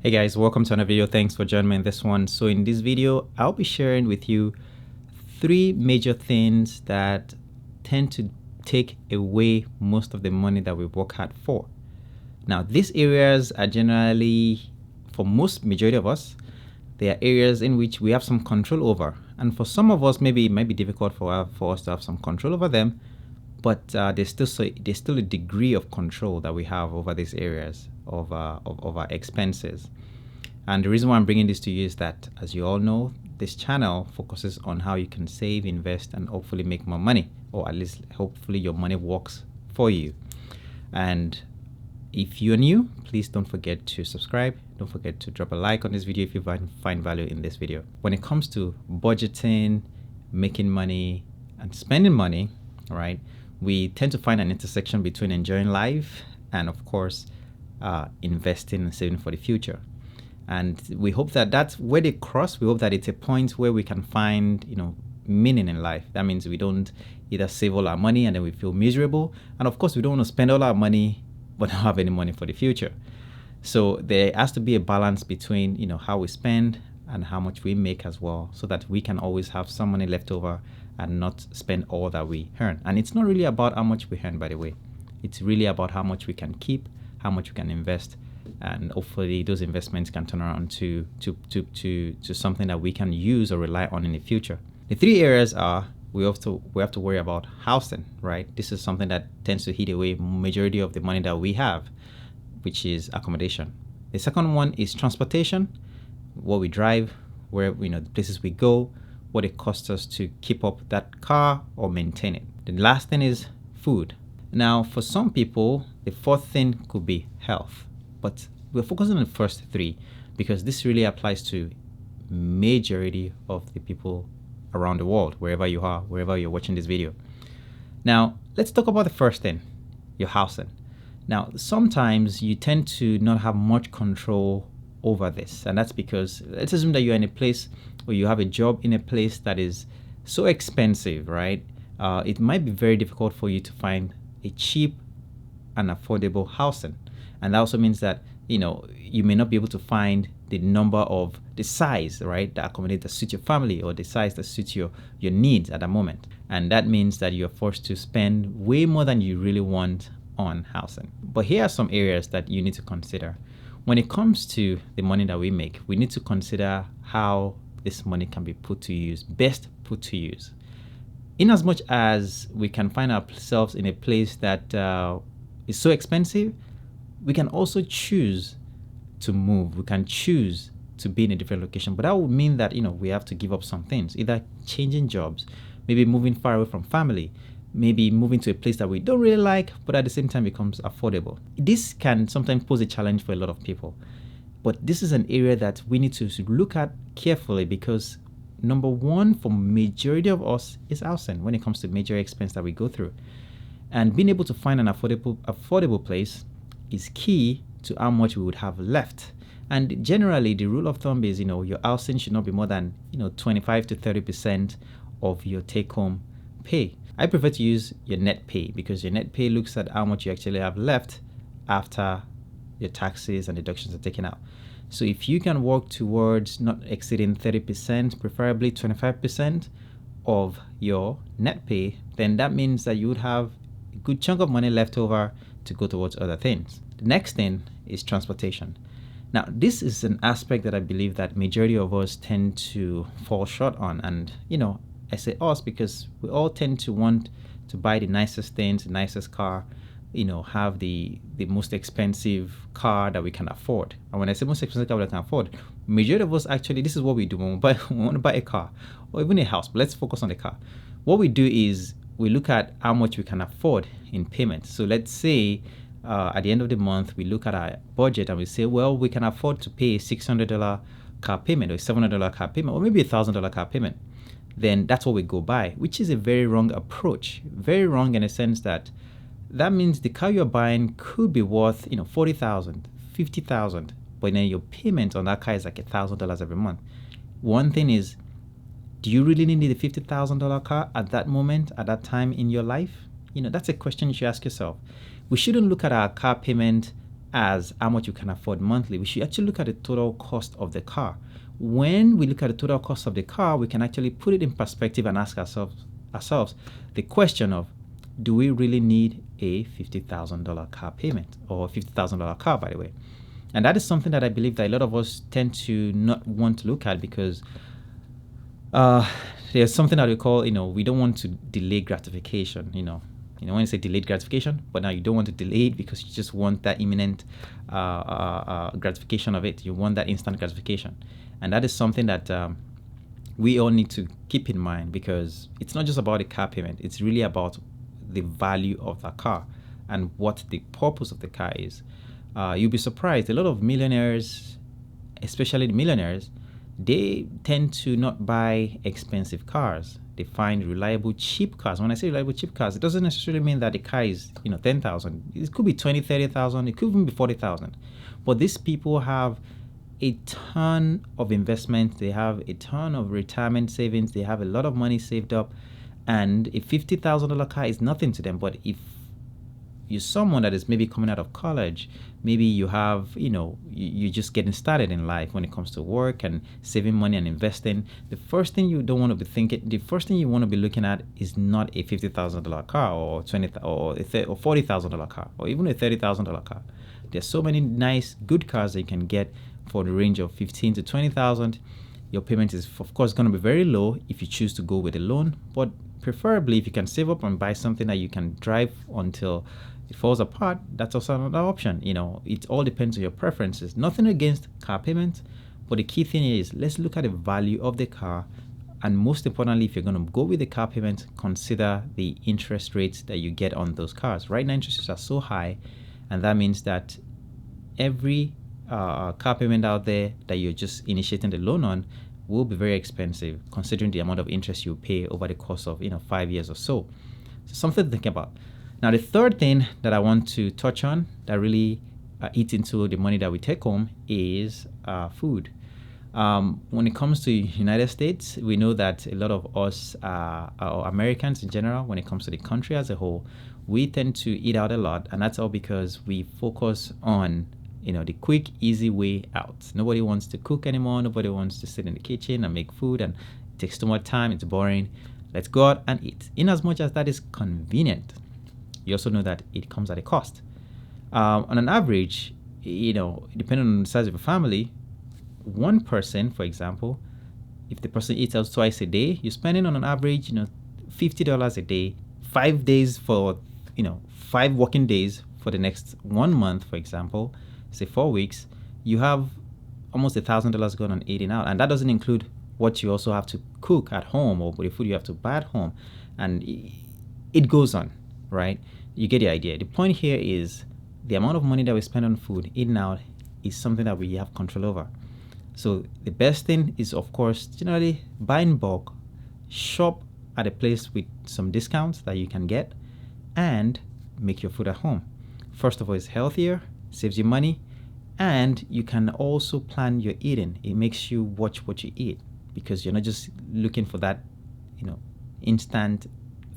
Hey guys, welcome to another video. Thanks for joining me in this one. So in this video, I'll be sharing with you three major things that tend to take away most of the money that we work hard for. Now, these areas are generally, for most majority of us, they are areas in which we have some control over. And for some of us, maybe it might be difficult for us to have some control over them, but there's still a degree of control that we have over these areas of our expenses. And the reason why I'm bringing this to you is that, as you all know, this channel focuses on how you can save, invest, and hopefully make more money, or at least hopefully your money works for you. And if you're new, please don't forget to subscribe. Don't forget to drop a like on this video if you find value in this video. When it comes to budgeting, making money, and spending money, all right, we tend to find an intersection between enjoying life and, of course, investing and saving for the future. And we hope that that's where they cross. We hope that it's a point where we can find, meaning in life. That means we don't either save all our money and then we feel miserable. And of course, we don't want to spend all our money but not have any money for the future. So there has to be a balance between, how we spend and how much we make as well, so that we can always have some money left over and not spend all that we earn. And it's not really about how much we earn, by the way. It's really about how much we can keep, how much we can invest, and hopefully those investments can turn around to something that we can use or rely on in the future. The three areas are we have to worry about housing, right? This is something that tends to eat away majority of the money that we have, which is accommodation. The second one is transportation, what we drive, where the places we go, what it costs us to keep up that car or maintain it. The last thing is food. Now, for some people, the fourth thing could be health, but we're focusing on the first three because this really applies to majority of the people around the world, wherever you are, wherever you're watching this video. Now, let's talk about the first thing, your housing. Now, sometimes you tend to not have much control over this, and that's because let's assume that you're in a place or you have a job in a place that is so expensive, right? It might be very difficult for you to find a cheap and affordable housing. And that also means that, you may not be able to find the size, right, that accommodate that suit your family or the size that suits your needs at that moment. And that means that you're forced to spend way more than you really want on housing. But here are some areas that you need to consider. When it comes to the money that we make, we need to consider how this money can be best put to use. In as much as we can find ourselves in a place that is so expensive, we can also choose to move. We can choose to be in a different location, but that would mean that we have to give up some things, either changing jobs, maybe moving far away from family, maybe moving to a place that we don't really like, but at the same time becomes affordable. This can sometimes pose a challenge for a lot of people, but this is an area that we need to look at carefully because number one for majority of us is housing when it comes to major expense that we go through. And being able to find an affordable place is key to how much we would have left. And generally, the rule of thumb is, your housing should not be more than, 25 to 30% of your take-home pay. I prefer to use your net pay because your net pay looks at how much you actually have left after your taxes and deductions are taken out. So if you can work towards not exceeding 30%, preferably 25% of your net pay, then that means that you would have a good chunk of money left over to go towards other things. The next thing is transportation. Now, this is an aspect that I believe that majority of us tend to fall short on. And, I say us because we all tend to want to buy the nicest things, the nicest car, have the most expensive car that we can afford. And when I say most expensive car that we can afford, majority of us actually, this is what we do when we want to buy a car or even a house, but let's focus on the car. What we do is we look at how much we can afford in payments. So let's say at the end of the month, we look at our budget and we say, well, we can afford to pay a $600 car payment or a $700 car payment or maybe a $1,000 car payment. Then that's what we go by, which is a very wrong approach. Very wrong in a sense that means the car you're buying could be worth, $40,000, $50,000, but then your payment on that car is like $1,000 every month. One thing is, do you really need a $50,000 car at that moment, at that time in your life? That's a question you should ask yourself. We shouldn't look at our car payment as how much you can afford monthly. We should actually look at the total cost of the car. When we look at the total cost of the car, we can actually put it in perspective and ask ourselves the question of, do we really need a $50,000 car payment, or a $50,000 car, by the way? And that is something that I believe that a lot of us tend to not want to look at, because there's something that we call, we don't want to delay gratification, when you say delayed gratification, but now you don't want to delay it because you just want that imminent gratification of it. You want that instant gratification. And that is something that we all need to keep in mind, because it's not just about the car payment. It's really about the value of the car and what the purpose of the car is. You'll be surprised. A lot of millionaires, especially the millionaires, they tend to not buy expensive cars. They find reliable, cheap cars. When I say reliable, cheap cars, it doesn't necessarily mean that the car is, 10,000. It could be 20, 30,000. It could even be 40,000. But these people have a ton of investment. They have a ton of retirement savings. They have a lot of money saved up. And a $50,000 car is nothing to them. But if you're someone that is maybe coming out of college, maybe you have, you're just getting started in life when it comes to work and saving money and investing, the first thing you don't want to be thinking, the first thing you want to be looking at is not a $50,000 car or $40,000 car or even a $30,000 car. There's so many nice, good cars that you can get for the range of $15,000 to $20,000. Your payment is, of course, going to be very low if you choose to go with a loan, but preferably if you can save up and buy something that you can drive until it falls apart, that's also another option. It all depends on your preferences. Nothing against car payments, but the key thing is, let's look at the value of the car, and most importantly, if you're going to go with the car payment, consider the interest rates that you get on those cars. Right now, interest rates are so high, and that means that every car payment out there that you're just initiating the loan on will be very expensive, considering the amount of interest you pay over the course of 5 years or so. So something to think about. Now, the third thing that I want to touch on that really eats into the money that we take home is food. When it comes to United States, we know that a lot of us, or Americans in general, when it comes to the country as a whole, we tend to eat out a lot, and that's all because we focus on the quick, easy way out. Nobody wants to cook anymore. Nobody wants to sit in the kitchen and make food, and it takes too much time. It's boring. Let's go out and eat. In as much as that is convenient, you also know that it comes at a cost. On an average, depending on the size of a family, one person, for example, if the person eats out twice a day, you're spending on an average, $50 a day, 5 days for, 5 working days for the next 1 month, for example, say 4 weeks, you have almost $1,000 going on eating out. And that doesn't include what you also have to cook at home or the food you have to buy at home. And it goes on, right? You get the idea. The point here is the amount of money that we spend on food, eating out, is something that we have control over. So the best thing is, of course, generally buy in bulk, shop at a place with some discounts that you can get, and make your food at home. First of all, it's healthier, saves you money, and you can also plan your eating. It makes you watch what you eat, because you're not just looking for that, instant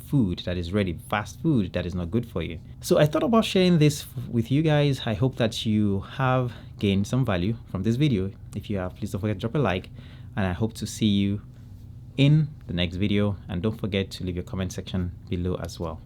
food that is ready, fast food that is not good for you. So I thought about sharing this with you guys. I hope that you have gained some value from this video. If you have, please don't forget to drop a like, and I hope to see you in the next video. And don't forget to leave your comment section below as well.